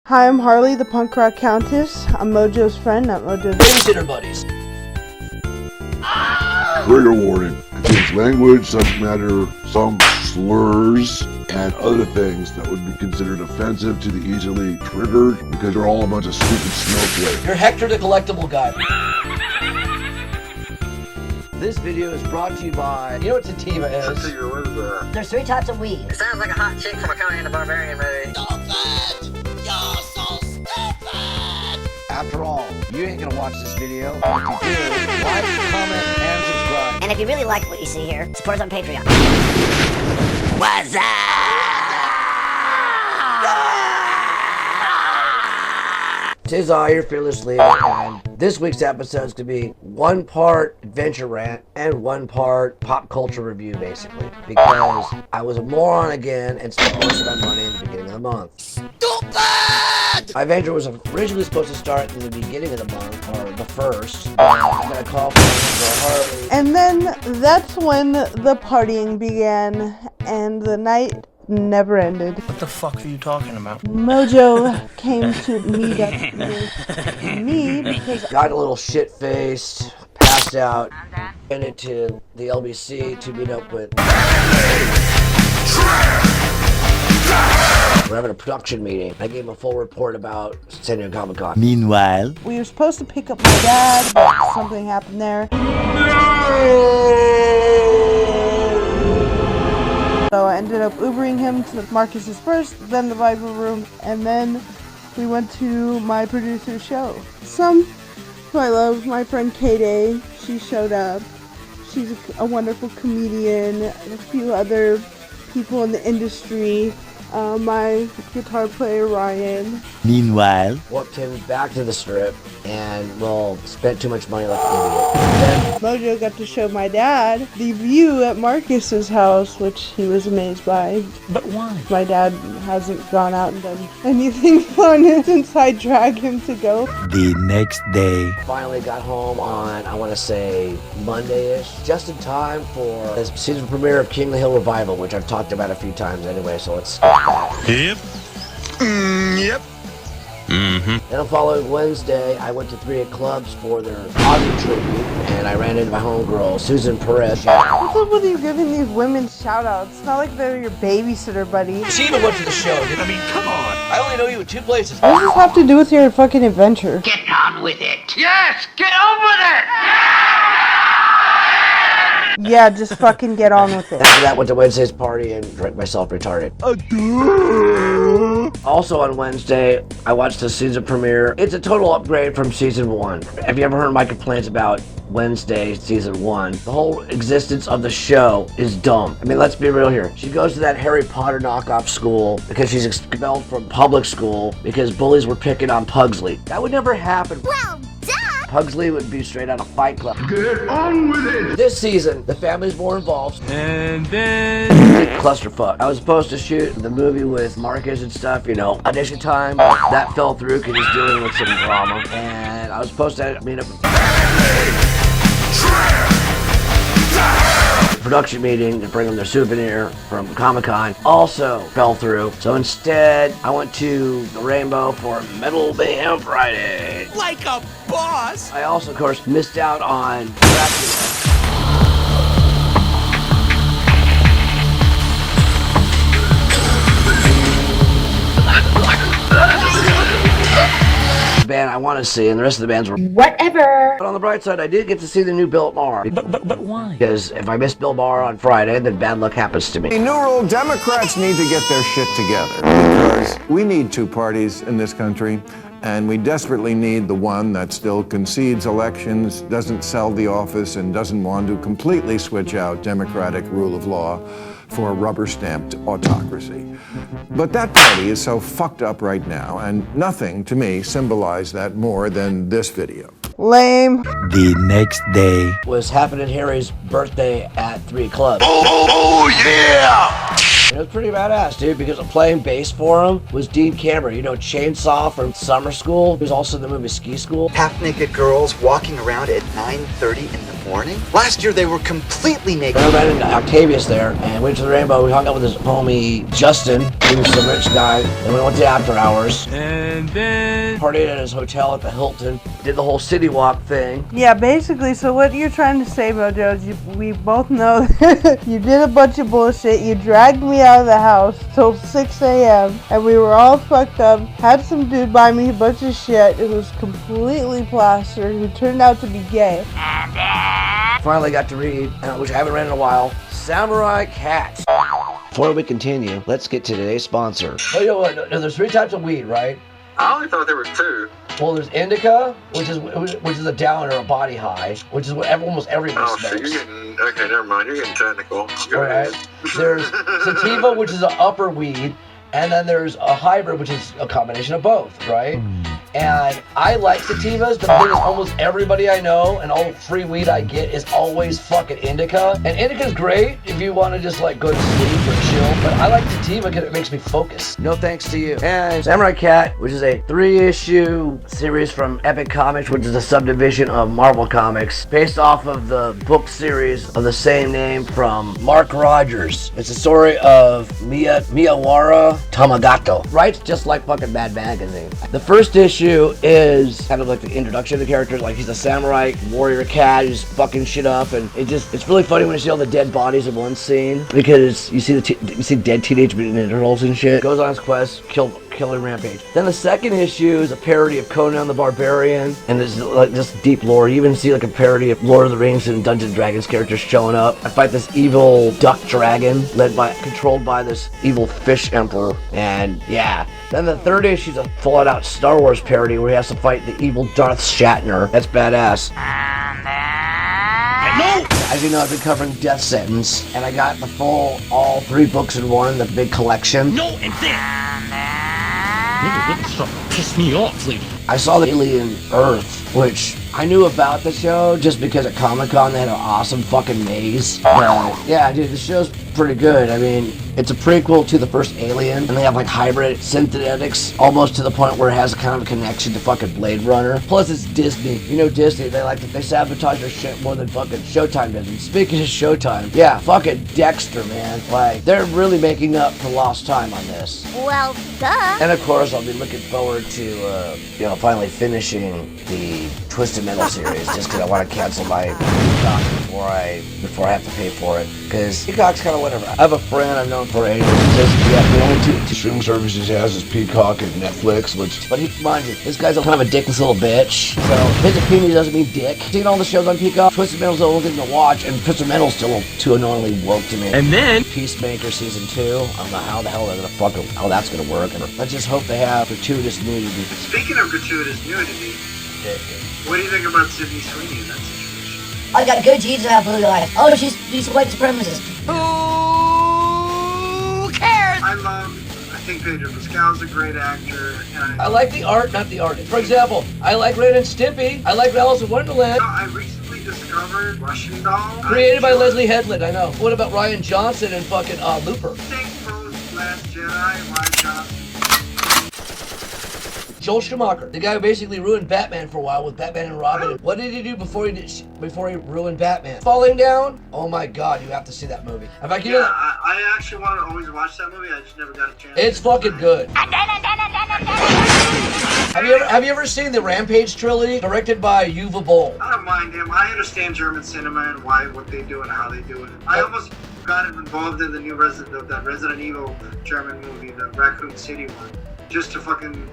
Hi, I'm Harley, the punk rock countess. I'm Mojo's friend, not Mojo's babysitter buddies. Trigger warning. Contains language, subject matter, some slurs, and other things that would be considered offensive to the easily triggered because you're all a bunch of stupid snowflakes. You're Hector the collectible guy. This video is brought to you by, you know what sativa is? There's 3 types of weed. It sounds like a hot chick from a Conan the Barbarian movie. Stupid! You're so stupid! After all, you ain't gonna watch this video. If you do, like, comment, and subscribe. And if you really like what you see here, support us on Patreon. What's up? Tis I, your fearless leader, and this week's episode is going to be 1 part adventure rant and 1 part pop culture review, basically. Because I was a moron again and spent most of my money in the beginning of the month. Stupid! My adventure was originally supposed to start in the beginning of the month, or the 1st, but I got a call from Harley. And then that's when the partying began, and the night never ended. What the fuck are you talking about? Mojo came to meet up with me because got a little shit-faced, passed out, went into the LBC to meet up with. We're having a production meeting. I gave him a full report about San Diego Comic-Con. Meanwhile, we were supposed to pick up my dad, but something happened there. So I ended up Ubering him to Marcus's first, then the Viper room, and then we went to my producer's show. Some who I love, my friend K-Day, she showed up. She's a wonderful comedian, and a few other people in the industry. My guitar player Ryan. Meanwhile, walked him back to the strip and, well, spent too much money like an idiot. Then Mojo got to show my dad the view at Marcus's house, which he was amazed by. but why? My dad hasn't gone out and done anything fun since I dragged him to go. The next day, finally got home on, I want to say, Monday-ish, just in time for the season premiere of King of the Hill Revival, which I've talked about a few times anyway, so let's skip that. Yep. Yep. Then the following Wednesday, I went to 3 clubs for their audio tribute, and I ran into my homegirl, Susan Perez. What's up with you giving these women shout-outs? It's not like they're your babysitter, buddy. What She even went to the show, dude. I mean, come on. I only know you in 2 places. does this have to do with your fucking adventure? Get on with it. Yes, get on with it! Yeah, just fucking get on with it. After that, went to Wednesday's party and drank myself retarded. Also on Wednesday, I watched the season premiere. It's a total upgrade from season 1. Have you ever heard my complaints about Wednesday season 1? The whole existence of the show is dumb. I mean, let's be real here. She goes to that Harry Potter knockoff school because she's expelled from public school because bullies were picking on Pugsley. That would never happen. Well, duh! Pugsley would be straight out of Fight Club. Get on with it! This season, the family's more involved. and then Clusterfuck. I was supposed to shoot the movie with Marcus and stuff, you know, audition time, but that fell through because he's dealing with some drama. And I was supposed to meet up with production meeting to bring them their souvenir from Comic-Con. Also fell through. So instead, I went to the Rainbow for Metal Mayhem Friday. like a boss. I also, of course, missed out on band I want to see, and the rest of the bands were Whatever. But on the bright side, I did get to see the new Bill Maher. But why? Because if I miss Bill Maher on Friday, then bad luck happens to me. New rule, Democrats need to get their shit together because we need 2 parties in this country, and we desperately need the one that still concedes elections, doesn't sell the office, and doesn't want to completely switch out democratic rule of law for a rubber-stamped autocracy. But that party is so fucked up right now, and nothing, to me, symbolized that more than this video. Lame. The next day, Was happening Harry's birthday at 3 clubs. Oh yeah! It was pretty badass, dude, because playing bass for him was Dean Cameron, you know, Chainsaw from Summer School. He was also in the movie Ski School. Half-naked girls walking around at 9:30 in the morning? Last year they were completely naked. I ran into Octavius there, and went to the Rainbow. We hung out with his homie Justin, who's some rich guy. Then we went to after hours. And then Partied at his hotel at the Hilton. Did the whole city walk thing. Yeah, basically, so what you're trying to say, Mojo, is we both know that you did a bunch of bullshit. You dragged me out of the house till 6 a.m. and we were all fucked up. Had some dude buy me a bunch of shit. It was completely plastered, who turned out to be gay. Finally got to read, which I haven't read in a while, Samurai Cat. Before we continue, let's get to today's sponsor. Oh, you know what? No, there's 3 types of weed, right? I only thought there were 2. Well, there's indica, which is a downer, a body high, which is what almost everybody Oh, shit, smokes. you're getting, okay, never mind, you're getting technical. Go Alright. ahead. There's sativa, which is an upper weed, and then there's a hybrid, which is a combination of both, right? And I like sativas, but the thing is, almost everybody I know and all free weed I get is always fucking indica. And indica's great if you want to just like go to sleep or chill, but I like sativa because it makes me focus. No thanks to you. And Samurai Cat, which is a 3-issue series from Epic Comics, which is a subdivision of Marvel Comics, based off of the book series of the same name from Mark Rogers. It's a story of Miyawara Tamagato. Writes just like fucking Mad Magazine. The first issue is kind of like the introduction to the character. Like, he's a samurai warrior cat who's fucking shit up, and it's really funny when you see all the dead bodies in one scene, because you see dead Teenage Mutant Ninja Turtles and shit. Goes on his quest, killing rampage. Then the second issue is a parody of Conan the Barbarian, and there's like just deep lore. You even see like a parody of Lord of the Rings and Dungeons and Dragons characters showing up. I fight this evil duck dragon controlled by this evil fish emperor, and yeah. Then the third issue is a full-out Star Wars parody where he has to fight the evil Darth Shatner. That's badass. As you know, I've been covering Death Sentence, and I got all 3 books in one, the big collection. no, and then you stop piss me off, lady. I saw the Alien Earth, which I knew about the show just because at Comic-Con they had an awesome fucking maze. Yeah, dude, the show's pretty good. I mean, it's a prequel to the first Alien, and they have like hybrid synthetics almost to the point where it has kind of a connection to fucking Blade Runner. Plus, it's Disney. You know Disney, they sabotage their shit more than fucking Showtime does. And speaking of Showtime, yeah, fucking Dexter, man. Like, they're really making up for lost time on this. Well, duh. And of course, I'll be looking forward to, finally finishing the Twisted Metal series, just because I want to cancel my Peacock before I have to pay for it. Because Peacock's kind of whatever. I have a friend I've known for ages. The only two streaming services he has is Peacock and Netflix, But mind you, this guy's a kind of a dickless little bitch. So his opinion doesn't mean dick. Seeing all the shows on Peacock, Twisted Metal's the only thing to watch, and Twisted Metal's still too annoyingly woke to me. And then Peacemaker season 2. I don't know how the hell they're gonna how that's gonna work. And let's just hope they have gratuitous nudity. Speaking of gratuitous nudity, what do you think about Sydney Sweeney in that situation? I got good jeans and I have blue eyes. Oh, she's a white supremacist. who cares? I think Pedro Pascal's a great actor, and I like the art, not the artist. For example, I like Ren and Stimpy. I like Alice in Wonderland. I recently discovered Russian Doll. Created by Leslie Headland, I know. What about Ryan Johnson and fucking Looper? Think post Last Jedi, Ryan Johnson. Joel Schumacher, the guy who basically ruined Batman for a while with Batman and Robin. What did he do before he ruined Batman? Falling Down? Oh my god, you have to see that movie. If I give you I actually want to always watch that movie. I just never got a chance. it's fucking good. Have you ever seen the Rampage trilogy directed by Uwe Boll? I don't mind him. I understand German cinema and what they do and how they do it. I almost got involved in the new Resident Evil German movie, the Raccoon City one, just to fucking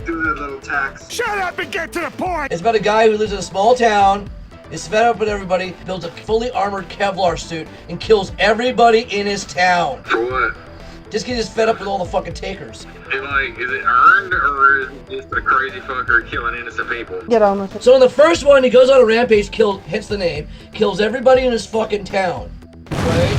do the little tax. Shut up and get to the point! It's about a guy who lives in a small town, is fed up with everybody, builds a fully armored Kevlar suit, and kills everybody in his town. For what? Just because he's fed up with all the fucking takers. And is it earned or is it just a crazy fucker killing innocent people? Get on with it. So in the first one, he goes on a rampage, hence the name, kills everybody in his fucking town, right?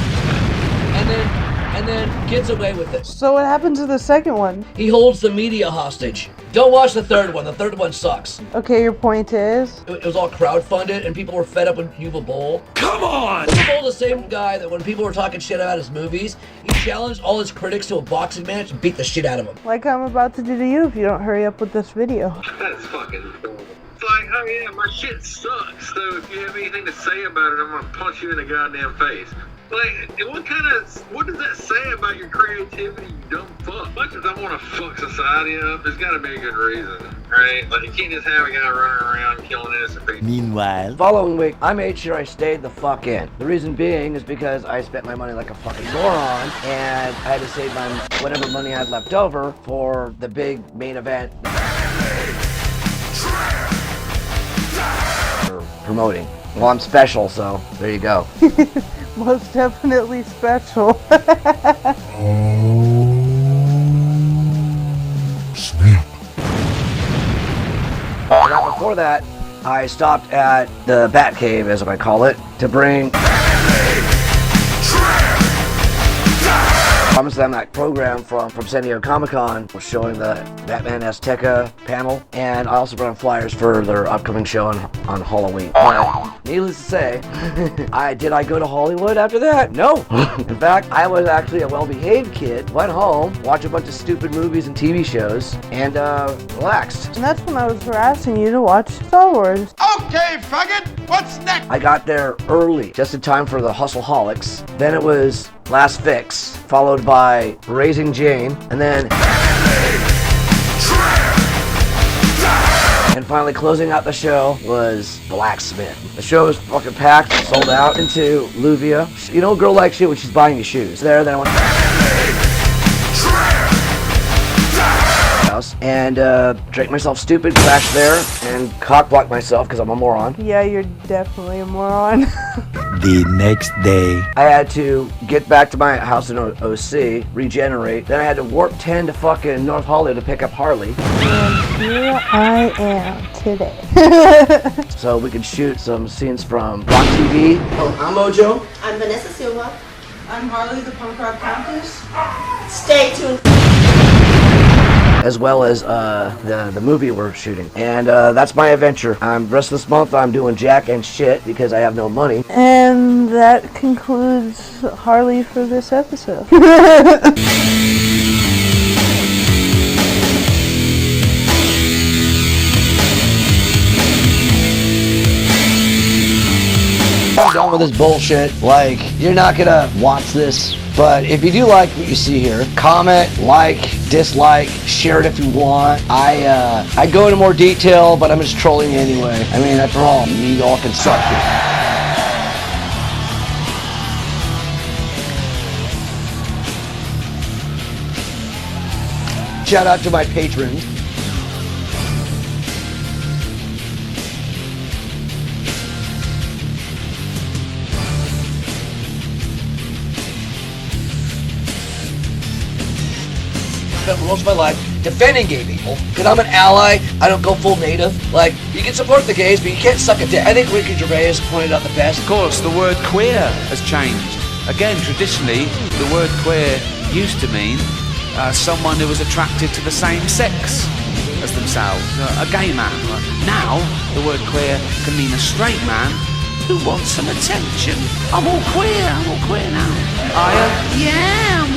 And then gets away with it. So what happened to the second one? He holds the media hostage. Don't watch the third one. The third one sucks. Okay, your point is? It was all crowdfunded, and people were fed up with Uwe Boll. Come on! Uwe Boll's the same guy that when people were talking shit about his movies, he challenged all his critics to a boxing match and beat the shit out of them. Like I'm about to do to you if you don't hurry up with this video. That's fucking cool. It's like, oh yeah, my shit sucks, so if you have anything to say about it, I'm gonna punch you in the goddamn face. Like, what does that say about your creativity, you dumb fuck? As much as I want to fuck society up, there's gotta be a good reason, right? Like, you can't just have a guy running around killing innocent people. Meanwhile, following week, I made sure I stayed the fuck in. The reason being is because I spent my money like a fucking moron, and I had to save my whatever money I had left over for the big main event. For promoting. Well, I'm special, so there you go. Most definitely special. Snap. Now, before that, I stopped at the Bat Cave, as I call it, to bring promised them that program from San Diego Comic-Con was showing the Batman Azteca panel, and I also brought flyers for their upcoming show on Halloween. But needless to say, did I go to Hollywood after that? No. In fact, I was actually a well-behaved kid, went home, watched a bunch of stupid movies and TV shows, and relaxed. And that's when I was harassing you to watch Star Wars. Okay, faggot, what's next? I got there early, just in time for the Hustleaholics. Then it was Last Fix, followed by Raising Jane, and then and finally closing out the show was Blacksmith. The show was fucking packed, sold out into Luvia. You know a girl likes shit when she's buying you shoes. Then I went house and drank myself stupid, crashed there, and cock-blocked myself because I'm a moron. Yeah, you're definitely a moron. The next day, I had to get back to my house in OC, regenerate. Then I had to warp 10 to fucking North Hollywood to pick up Harley. And here I am today. So we could shoot some scenes from Rock TV. Oh, I'm Mojo. I'm Vanessa Silva. I'm Harley, the punk rock countess. Stay tuned. As well as the movie we're shooting. And that's my adventure. The rest of this month I'm doing jack and shit because I have no money. And that concludes Harley for this episode. I'm done with this bullshit. Like, you're not gonna watch this, but if you do like what you see here, comment, like, dislike, share it if you want. I go into more detail, but I'm just trolling you anyway. I mean, after all, you all can suck it. Shout out to my patrons. Spent most of my life defending gay people because I'm an ally. I don't go full native. Like, you can support the gays, but you can't suck a dick. I think Ricky Gervais pointed out the best. Of course, the word queer has changed. Again, traditionally, the word queer used to mean someone who was attracted to the same sex as themselves, a gay man. Now, the word queer can mean a straight man who wants some attention. I'm all queer now. Yeah,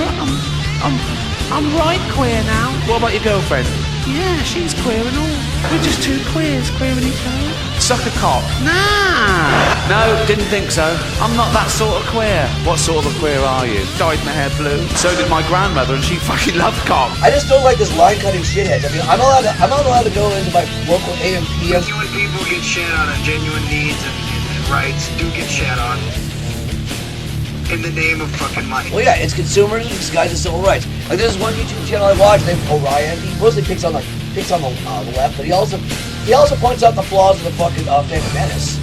I'm right queer now. What about your girlfriend? Yeah, she's queer and all. We're just two queers queering each other. Suck a cock? Nah. No, didn't think so. I'm not that sort of queer. What sort of a queer are you? Dyed my hair blue. So did my grandmother, and she fucking loved cock. I just don't like this line cutting shitheads. I mean, I'm not allowed to go into my local AM PM. Genuine people get shat on, and genuine needs and rights do get shat on. In the name of fucking money. Well, yeah, it's consumerism disguised as civil rights. Like, there's one YouTube channel I watch named Orion. He mostly picks on the left, but he also points out the flaws of the fucking Phantom Menace.